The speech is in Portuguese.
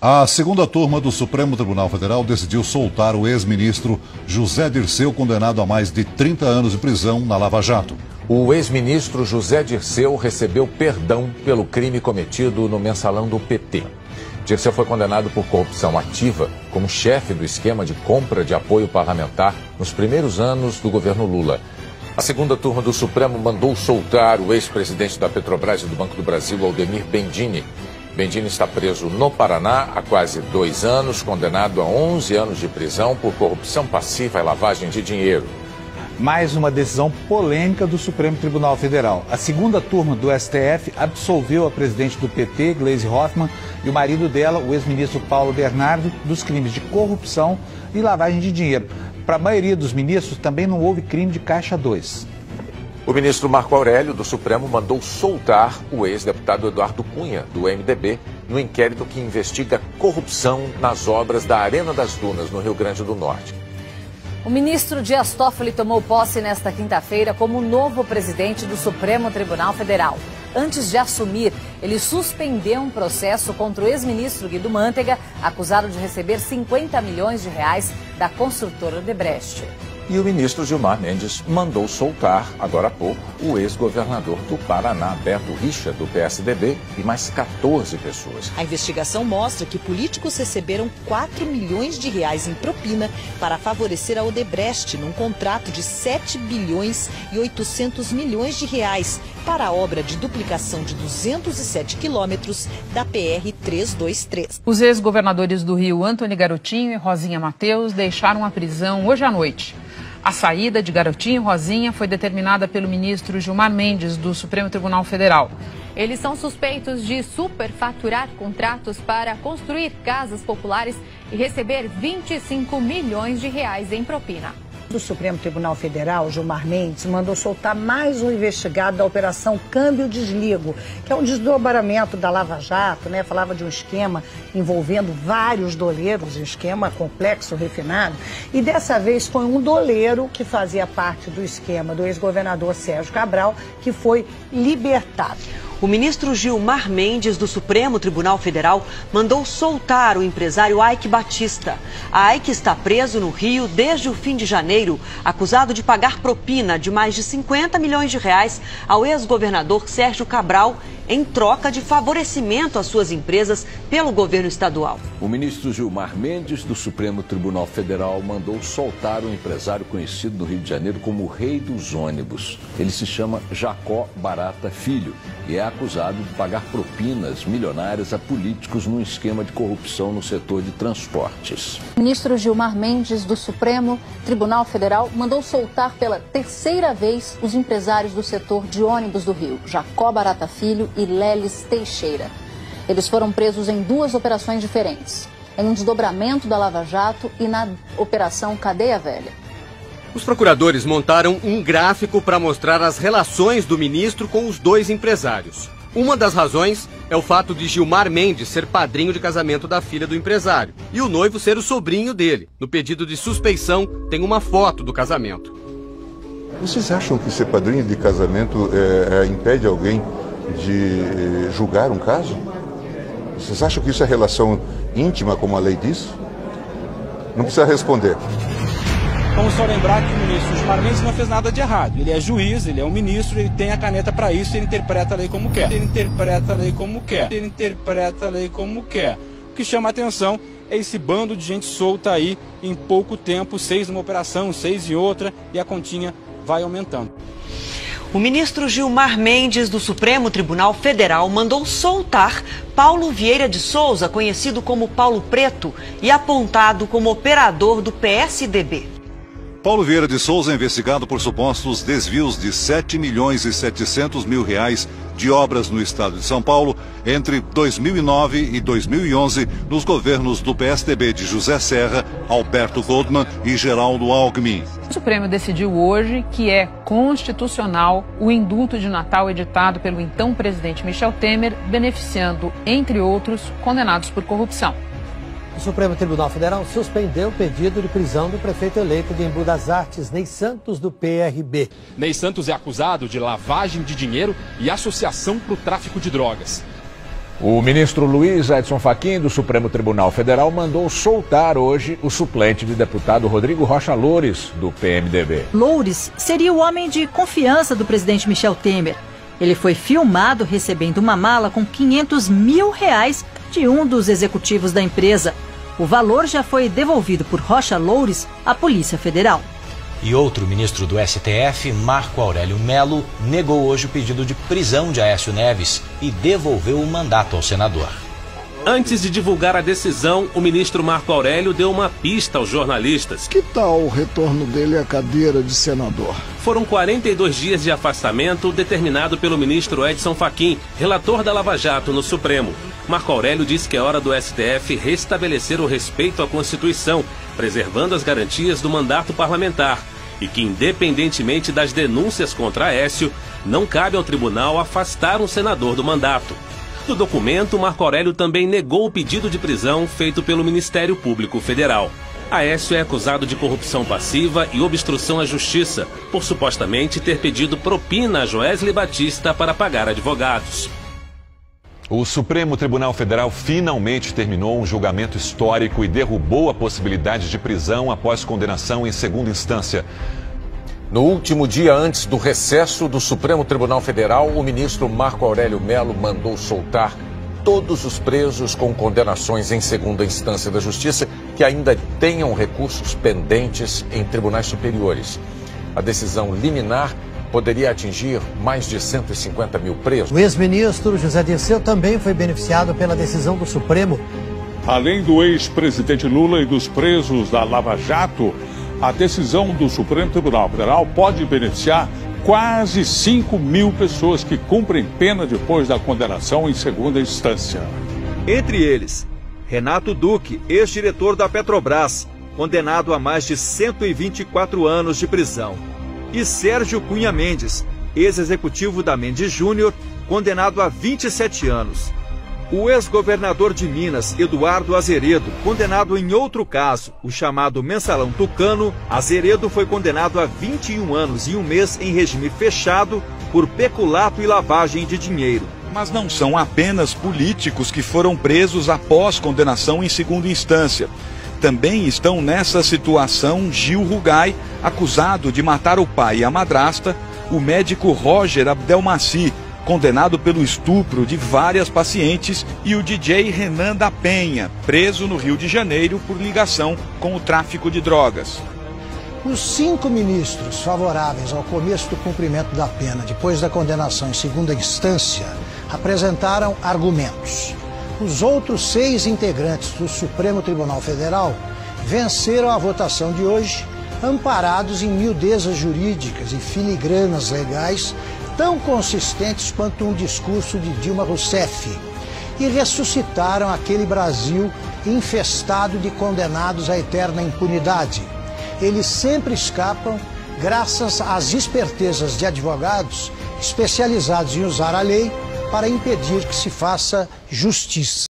A segunda turma do Supremo Tribunal Federal decidiu soltar o ex-ministro José Dirceu, condenado a mais de 30 anos de prisão na Lava Jato. O ex-ministro José Dirceu recebeu perdão pelo crime cometido no mensalão do PT. Dirceu foi condenado por corrupção ativa como chefe do esquema de compra de apoio parlamentar nos primeiros anos do governo Lula. A segunda turma do Supremo mandou soltar o ex-presidente da Petrobras e do Banco do Brasil, Aldemir Bendini. Bendini está preso no Paraná há quase 2 anos, condenado a 11 anos de prisão por corrupção passiva e lavagem de dinheiro. Mais uma decisão polêmica do Supremo Tribunal Federal. A segunda turma do STF absolveu a presidente do PT, Gleisi Hoffmann, e o marido dela, o ex-ministro Paulo Bernardo, dos crimes de corrupção e lavagem de dinheiro. Para a maioria dos ministros, também não houve crime de Caixa 2. O ministro Marco Aurélio do Supremo mandou soltar o ex-deputado Eduardo Cunha, do MDB, no inquérito que investiga corrupção nas obras da Arena das Dunas, no Rio Grande do Norte. O ministro Dias Toffoli tomou posse nesta quinta-feira como novo presidente do Supremo Tribunal Federal. Antes de assumir, ele suspendeu um processo contra o ex-ministro Guido Mantega, acusado de receber 50 milhões de reais da construtora Odebrecht. E o ministro Gilmar Mendes mandou soltar, agora há pouco, o ex-governador do Paraná, Beto Richa, do PSDB, e mais 14 pessoas. A investigação mostra que políticos receberam 4 milhões de reais em propina para favorecer a Odebrecht num contrato de 7 bilhões e 800 milhões de reais para a obra de duplicação de 207 quilômetros da PR-323. Os ex-governadores do Rio, Antony Garotinho e Rosinha Mateus, deixaram a prisão hoje à noite. A saída de Garotinho e Rosinha foi determinada pelo ministro Gilmar Mendes, do Supremo Tribunal Federal. Eles são suspeitos de superfaturar contratos para construir casas populares e receber 25 milhões de reais em propina. Do Supremo Tribunal Federal, Gilmar Mendes, mandou soltar mais um investigado da Operação Câmbio Desligo, que é um desdobramento da Lava Jato, né? Falava de um esquema envolvendo vários doleiros, um esquema complexo, refinado. E dessa vez foi um doleiro que fazia parte do esquema do ex-governador Sérgio Cabral, que foi libertado. O ministro Gilmar Mendes, do Supremo Tribunal Federal, mandou soltar o empresário Aike Batista. A Aike está preso no Rio desde o fim de janeiro, acusado de pagar propina de mais de 50 milhões de reais ao ex-governador Sérgio Cabral, em troca de favorecimento às suas empresas pelo governo estadual. O ministro Gilmar Mendes, do Supremo Tribunal Federal, mandou soltar um empresário conhecido no Rio de Janeiro como o Rei dos Ônibus. Ele se chama Jacó Barata Filho e é acusado de pagar propinas milionárias a políticos num esquema de corrupção no setor de transportes. O ministro Gilmar Mendes, do Supremo Tribunal Federal, mandou soltar pela 3ª vez os empresários do setor de ônibus do Rio, Jacó Barata Filho e Leles Teixeira. Eles foram presos em 2 operações diferentes, em um desdobramento da Lava Jato e na Operação Cadeia Velha. Os procuradores montaram um gráfico para mostrar as relações do ministro com os 2 empresários. Uma das razões é o fato de Gilmar Mendes ser padrinho de casamento da filha do empresário e o noivo ser o sobrinho dele. No pedido de suspeição tem uma foto do casamento. Vocês acham que ser padrinho de casamento impede alguém de julgar um caso? Vocês acham que isso é relação íntima, como a lei diz? Não precisa responder. Vamos só lembrar que o ministro Gilmar Mendes não fez nada de errado. Ele é juiz, ele é um ministro, ele tem a caneta para isso, ele interpreta a lei como quer. Ele interpreta a lei como quer. Ele interpreta a lei como quer. O que chama a atenção é esse bando de gente solta aí em pouco tempo, 6 numa operação, 6 em outra, e a continha vai aumentando. O ministro Gilmar Mendes, do Supremo Tribunal Federal, mandou soltar Paulo Vieira de Souza, conhecido como Paulo Preto, e apontado como operador do PSDB. Paulo Vieira de Souza é investigado por supostos desvios de 7 milhões e 700 mil reais de obras no estado de São Paulo entre 2009 e 2011 nos governos do PSDB de José Serra, Alberto Goldman e Geraldo Alckmin. O Supremo decidiu hoje que é constitucional o indulto de Natal editado pelo então presidente Michel Temer, beneficiando, entre outros, condenados por corrupção. O Supremo Tribunal Federal suspendeu o pedido de prisão do prefeito eleito de Embu das Artes, Ney Santos, do PRB. Ney Santos é acusado de lavagem de dinheiro e associação para o tráfico de drogas. O ministro Luiz Edson Fachin, do Supremo Tribunal Federal, mandou soltar hoje o suplente de deputado Rodrigo Rocha Loures, do PMDB. Loures seria o homem de confiança do presidente Michel Temer. Ele foi filmado recebendo uma mala com R$500 mil de um dos executivos da empresa. O valor já foi devolvido por Rocha Loures à Polícia Federal. E outro ministro do STF, Marco Aurélio Mello, negou hoje o pedido de prisão de Aécio Neves e devolveu o mandato ao senador. Antes de divulgar a decisão, o ministro Marco Aurélio deu uma pista aos jornalistas. Que tal o retorno dele à cadeira de senador? Foram 42 dias de afastamento determinado pelo ministro Edson Fachin, relator da Lava Jato no Supremo. Marco Aurélio disse que é hora do STF restabelecer o respeito à Constituição, preservando as garantias do mandato parlamentar, e que, independentemente das denúncias contra Aécio, não cabe ao tribunal afastar um senador do mandato. No documento, Marco Aurélio também negou o pedido de prisão feito pelo Ministério Público Federal. Aécio é acusado de corrupção passiva e obstrução à justiça, por supostamente ter pedido propina a Joesley Batista para pagar advogados. O Supremo Tribunal Federal finalmente terminou um julgamento histórico e derrubou a possibilidade de prisão após condenação em segunda instância. No último dia antes do recesso do Supremo Tribunal Federal, o ministro Marco Aurélio Mello mandou soltar todos os presos com condenações em segunda instância da Justiça que ainda tenham recursos pendentes em tribunais superiores. A decisão liminar poderia atingir mais de 150 mil presos. O ex-ministro José Dirceu também foi beneficiado pela decisão do Supremo. Além do ex-presidente Lula e dos presos da Lava Jato, a decisão do Supremo Tribunal Federal pode beneficiar quase 5 mil pessoas que cumprem pena depois da condenação em segunda instância. Entre eles, Renato Duque, ex-diretor da Petrobras, condenado a mais de 124 anos de prisão. E Sérgio Cunha Mendes, ex-executivo da Mendes Júnior, condenado a 27 anos. O ex-governador de Minas, Eduardo Azeredo, condenado em outro caso, o chamado Mensalão Tucano, Azeredo foi condenado a 21 anos e 1 mês em regime fechado por peculato e lavagem de dinheiro. Mas não são apenas políticos que foram presos após condenação em segunda instância. Também estão nessa situação Gil Rugai, acusado de matar o pai e a madrasta, o médico Roger Abdelmaci, condenado pelo estupro de várias pacientes, e o DJ Renan da Penha, preso no Rio de Janeiro por ligação com o tráfico de drogas. Os 5 ministros favoráveis ao começo do cumprimento da pena depois da condenação em segunda instância apresentaram argumentos. Os outros 6 integrantes do Supremo Tribunal Federal venceram a votação de hoje, amparados em miudezas jurídicas e filigranas legais tão consistentes quanto um discurso de Dilma Rousseff, e ressuscitaram aquele Brasil infestado de condenados à eterna impunidade. Eles sempre escapam graças às espertezas de advogados especializados em usar a lei para impedir que se faça justiça.